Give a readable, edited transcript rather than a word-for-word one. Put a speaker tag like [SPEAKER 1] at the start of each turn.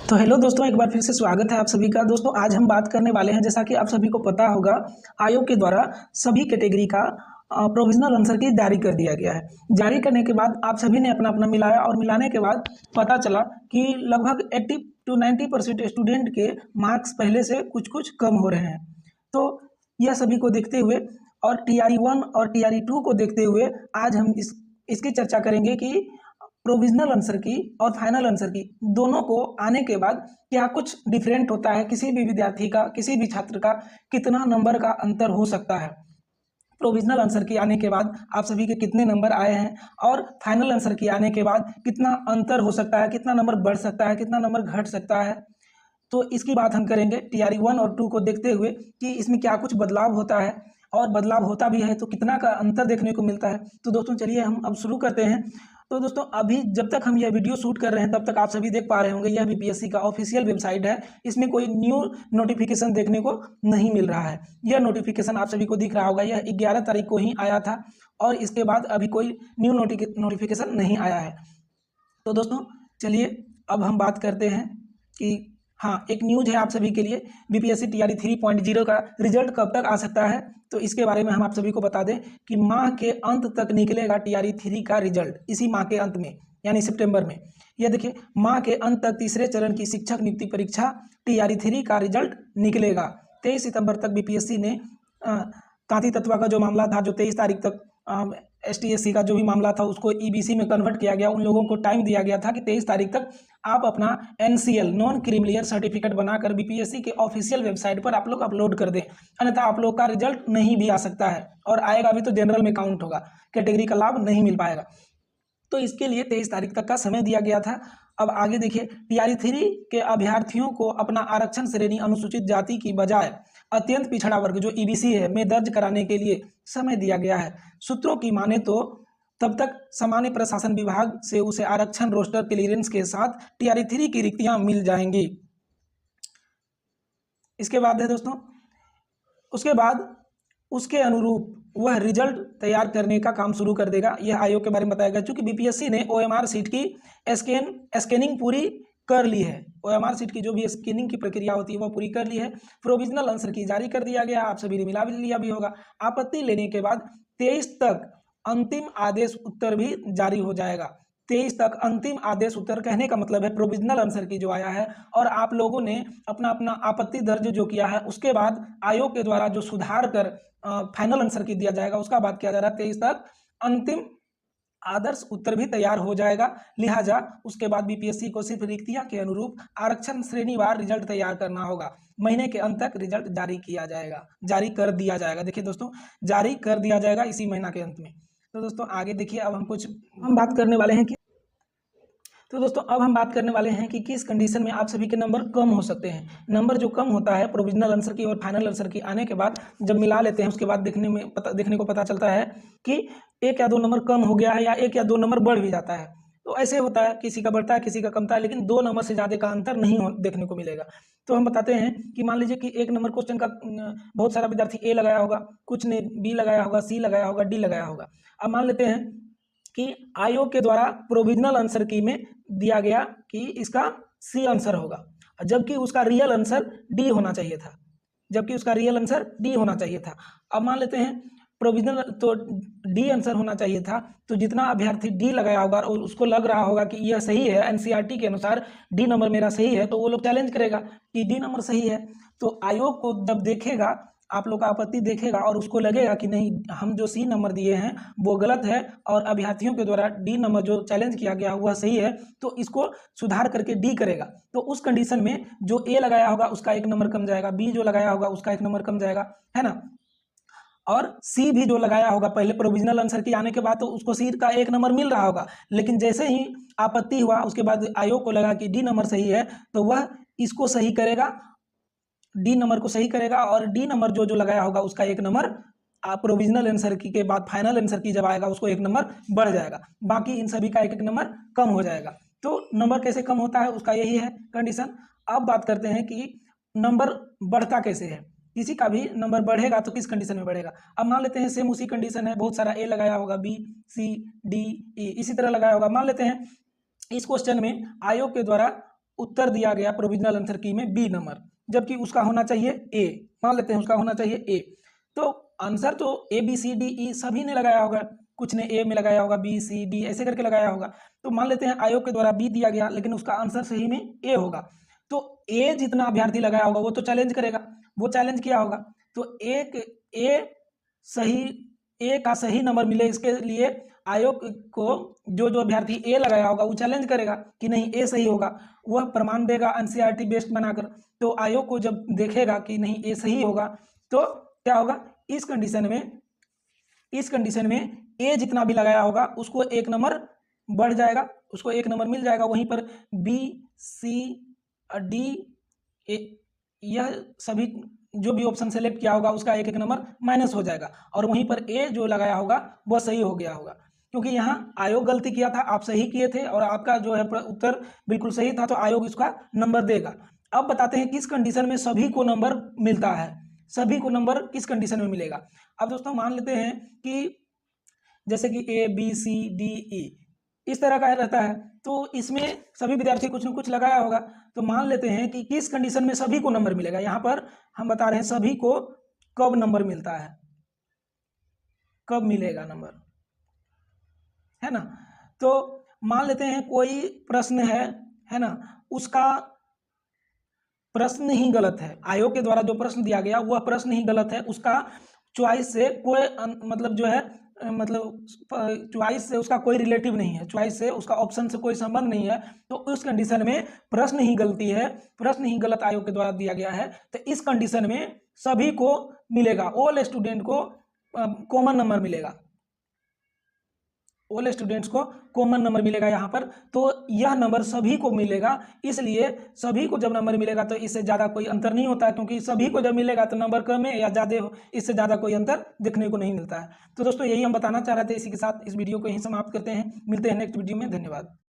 [SPEAKER 1] तो हेलो दोस्तों, एक बार फिर से स्वागत है आप सभी का। दोस्तों आज हम बात करने वाले हैं, जैसा कि आप सभी को पता होगा, आयोग के द्वारा सभी कैटेगरी का प्रोविजनल आंसर की जारी कर दिया गया है। जारी करने के बाद आप सभी ने अपना अपना मिलाया और मिलाने के बाद पता चला कि लगभग 80 to 90% स्टूडेंट के मार्क्स पहले से कुछ कुछ कम हो रहे हैं। तो यह सभी को देखते हुए और TRE 1 और TRE 2 को देखते हुए आज हम इसकी चर्चा करेंगे कि प्रोविजनल आंसर की और फाइनल आंसर की दोनों को आने के बाद क्या कुछ डिफरेंट होता है, किसी भी विद्यार्थी का, किसी भी छात्र का कितना नंबर का अंतर हो सकता है। प्रोविजनल आंसर की आने के बाद आप सभी के कितने नंबर आए हैं और फाइनल आंसर की आने के बाद कितना अंतर हो सकता है, कितना नंबर बढ़ सकता है, कितना नंबर घट सकता है। तो इसकी बात हम करेंगे TRE 1 और 2 को देखते हुए कि इसमें क्या कुछ बदलाव होता है और बदलाव होता भी है तो कितना का अंतर देखने को मिलता है। तो दोस्तों चलिए हम अब शुरू करते हैं। तो दोस्तों अभी जब तक हम यह वीडियो शूट कर रहे हैं तब तक आप सभी देख पा रहे होंगे, यह BPSC का ऑफिशियल वेबसाइट है। इसमें कोई न्यू नोटिफिकेशन देखने को नहीं मिल रहा है। यह नोटिफिकेशन आप सभी को दिख रहा होगा, यह 11 तारीख को ही आया था और इसके बाद अभी कोई न्यू नोटिफिकेशन नहीं आया है। तो दोस्तों चलिए अब हम बात करते हैं कि हाँ, एक न्यूज़ है आप सभी के लिए, BPSC TRE 3.0 का रिजल्ट कब तक आ सकता है। तो इसके बारे में हम आप सभी को बता दें कि माह के अंत तक निकलेगा TRE 3 का रिजल्ट, इसी माह के अंत में यानी सितंबर में। यह देखिए, माह के अंत तक तीसरे चरण की शिक्षक नियुक्ति परीक्षा TRE 3 का रिजल्ट निकलेगा। 23 सितंबर तक BPSC ने तांती तत्वा का जो मामला था, जो 23 तारीख तक STSC का जो भी मामला था उसको EBC में कन्वर्ट किया गया। उन लोगों को टाइम दिया गया था कि 23 तारीख तक आप अपना NCL नॉन क्रीमिलियर सर्टिफिकेट बनाकर BPSC के ऑफिशियल वेबसाइट पर आप लोग अपलोड कर दें, अन्यथा आप लोग का रिजल्ट नहीं भी आ सकता है और आएगा भी तो जनरल में काउंट होगा, कैटेगरी का लाभ नहीं मिल पाएगा। तो इसके लिए 23 तारीख तक का समय दिया गया था। अब आगे देखिए, TRE 3 के अभ्यर्थियों को अपना आरक्षण श्रेणी अनुसूचित जाति की बजाय अत्यंत पिछड़ा वर्ग जो EBC है में दर्ज कराने के लिए समय दिया गया है। सूत्रों की माने तो तब तक सामान्य प्रशासन विभाग से उसे आरक्षण रोस्टर क्लियरेंस के साथ TRE 3 की रिक्तियां मिल जाएंगी। इसके बाद है दोस्तों, उसके बाद उसके अनुरूप वह रिजल्ट तैयार करने का काम शुरू कर देगा। यह आयोग के बारे में बताया गया। चूंकि BPSC ने OMR सीट की स्कैनिंग पूरी कर ली है, OMR सीट की जो भी स्कैनिंग की प्रक्रिया होती है वह पूरी कर ली है। प्रोविजनल आंसर की जारी कर दिया गया, आप सभी ने मिला भी लिया भी होगा। आपत्ति लेने के बाद 23 तक अंतिम आदेश उत्तर भी जारी हो जाएगा। 23 तक अंतिम आदेश उत्तर कहने का मतलब है प्रोविजनल आंसर की जो आया है और आप लोगों ने अपना अपना आपत्ति दर्ज जो किया है, उसके बाद आयोग के द्वारा जो सुधार कर फाइनल आंसर की दिया जाएगा उसका बात किया जा रहा है। 23 तक अंतिम आदर्श उत्तर भी तैयार हो जाएगा। लिहाजा उसके बाद BPSC को सिर्फ रिक्तियां के अनुरूप आरक्षण श्रेणीवार रिजल्ट तैयार करना होगा। महीने के अंत तक रिजल्ट जारी किया जाएगा, जारी कर दिया जाएगा। देखिए दोस्तों, जारी कर दिया जाएगा इसी महीना के अंत में। तो दोस्तों आगे देखिए, अब हम बात करने वाले हैं कि किस कंडीशन में आप सभी के नंबर कम हो सकते हैं। नंबर जो कम होता है प्रोविजनल आंसर की और फाइनल आंसर की आने के बाद जब मिला लेते हैं उसके बाद देखने को पता चलता है कि 1 या 2 नंबर कम हो गया है या 1 या 2 नंबर बढ़ भी जाता है। तो ऐसे होता है, किसी का बढ़ता है किसी का कमता है, लेकिन 2 नंबर से ज़्यादा का अंतर नहीं देखने को मिलेगा। तो हम बताते हैं कि मान लीजिए कि 1 नंबर क्वेश्चन का बहुत सारा विद्यार्थी A लगाया होगा, कुछ ने B लगाया होगा, C लगाया होगा, D लगाया होगा। अब मान लेते हैं कि आयोग के द्वारा प्रोविजनल आंसर की में दिया गया कि इसका C आंसर होगा, जबकि उसका रियल आंसर D होना चाहिए था। अब मान लेते हैं प्रोविजनल तो D आंसर होना चाहिए था, तो जितना अभ्यर्थी D लगाया होगा और उसको लग रहा होगा कि यह सही है, NCERT के अनुसार D नंबर मेरा सही है, तो वो लोग चैलेंज करेगा कि D नंबर सही है। तो आयोग को जब देखेगा, आप लोग का आपत्ति देखेगा और उसको लगेगा कि नहीं, हम जो C नंबर दिए हैं वो गलत है और अभ्यर्थियों के द्वारा D नंबर जो चैलेंज किया गया वह सही है, तो इसको सुधार करके D करेगा। तो उस कंडीशन में जो A लगाया होगा उसका 1 नंबर कम जाएगा, B जो लगाया होगा उसका 1 नंबर कम जाएगा, है ना। और C भी जो लगाया होगा पहले प्रोविजनल आंसर की आने के बाद तो उसको C का 1 नंबर मिल रहा होगा, लेकिन जैसे ही आपत्ति हुआ उसके बाद आयोग को लगा कि D नंबर सही है तो वह इसको सही करेगा, D नंबर को सही करेगा और D नंबर जो लगाया होगा उसका 1 नंबर प्रोविजनल आंसर की के बाद फाइनल आंसर की जब आएगा उसको 1 नंबर बढ़ जाएगा, बाकी इन सभी का 1 नंबर कम हो जाएगा। तो नंबर कैसे कम होता है उसका यही है कंडीशन। अब बात करते हैं कि नंबर बढ़ता कैसे है। किसी का भी नंबर बढ़ेगा तो किस कंडीशन में बढ़ेगा। अब मान लेते हैं सेम उसी कंडीशन है, बहुत सारा A लगाया होगा, B, C, D, E इसी तरह लगाया होगा। मान लेते हैं इस क्वेश्चन में आयोग के द्वारा उत्तर दिया गया प्रोविजनल आंसर की में बी नंबर, जबकि उसका होना चाहिए ए। मान लेते हैं उसका होना चाहिए ए। तो आंसर तो A B C D E सभी ने लगाया होगा, कुछ ने ए में लगाया होगा, बी सी डी ऐसे करके लगाया होगा। तो मान लेते हैं आयोग के द्वारा बी दिया गया, लेकिन उसका आंसर सही में ए होगा। तो ए जितना अभ्यर्थी लगाया होगा वो तो चैलेंज करेगा, वो चैलेंज किया होगा। तो एक ए का सही नंबर मिले, इसके लिए आयोग को जो जो अभ्यर्थी ए लगाया होगा वो चैलेंज करेगा कि नहीं ए सही होगा, वह प्रमाण देगा एनसीईआरटी बेस्ड बनाकर। तो आयोग को जब देखेगा कि नहीं ए सही होगा, तो क्या होगा, इस कंडीशन में ए जितना भी लगाया होगा उसको एक नंबर बढ़ जाएगा, उसको एक नंबर मिल जाएगा। वहीं पर बी सी डी यह सभी जो भी ऑप्शन सेलेक्ट किया होगा उसका एक एक नंबर माइनस हो जाएगा, और वहीं पर ए जो लगाया होगा वह सही हो गया होगा। क्योंकि यहाँ आयोग गलती किया था, आप सही किए थे और आपका जो है उत्तर बिल्कुल सही था, तो आयोग इसका नंबर देगा। अब बताते हैं किस कंडीशन में सभी को नंबर मिलता है, सभी को नंबर किस कंडीशन में मिलेगा। अब दोस्तों मान लेते हैं कि जैसे कि A B C D E इस तरह का रहता है, तो इसमें सभी विद्यार्थी कुछ न कुछ लगाया होगा। तो मान लेते हैं कि किस कंडीशन में सभी को नंबर मिलेगा। यहाँ पर हम बता रहे हैं सभी को कब नंबर मिलता है, कब मिलेगा नंबर, है ना। तो मान लेते हैं कोई प्रश्न है ना, उसका प्रश्न ही गलत है, आयोग के द्वारा जो प्रश्न दिया गया वह प्रश्न ही गलत है, उसका चॉइस से कोई मतलब जो है चॉइस से उसका कोई रिलेटिव नहीं है, चॉइस से उसका ऑप्शन से कोई संबंध नहीं है। तो उस कंडीशन में प्रश्न ही गलती है, प्रश्न ही गलत आयोग के द्वारा दिया गया है। तो इस कंडीशन में सभी को मिलेगा, ऑल स्टूडेंट को कॉमन नंबर मिलेगा, ऑल स्टूडेंट्स को कॉमन नंबर मिलेगा यहाँ पर। तो यह नंबर सभी को मिलेगा, इसलिए सभी को जब नंबर मिलेगा तो इससे ज़्यादा कोई अंतर नहीं होता है, क्योंकि सभी को जब मिलेगा तो नंबर कम है या ज़्यादा हो, इससे ज़्यादा कोई अंतर देखने को नहीं मिलता है। तो दोस्तों यही हम बताना चाह रहे थे, इसी के साथ इस वीडियो को यहीं समाप्त करते हैं, मिलते हैं नेक्स्ट वीडियो में, धन्यवाद।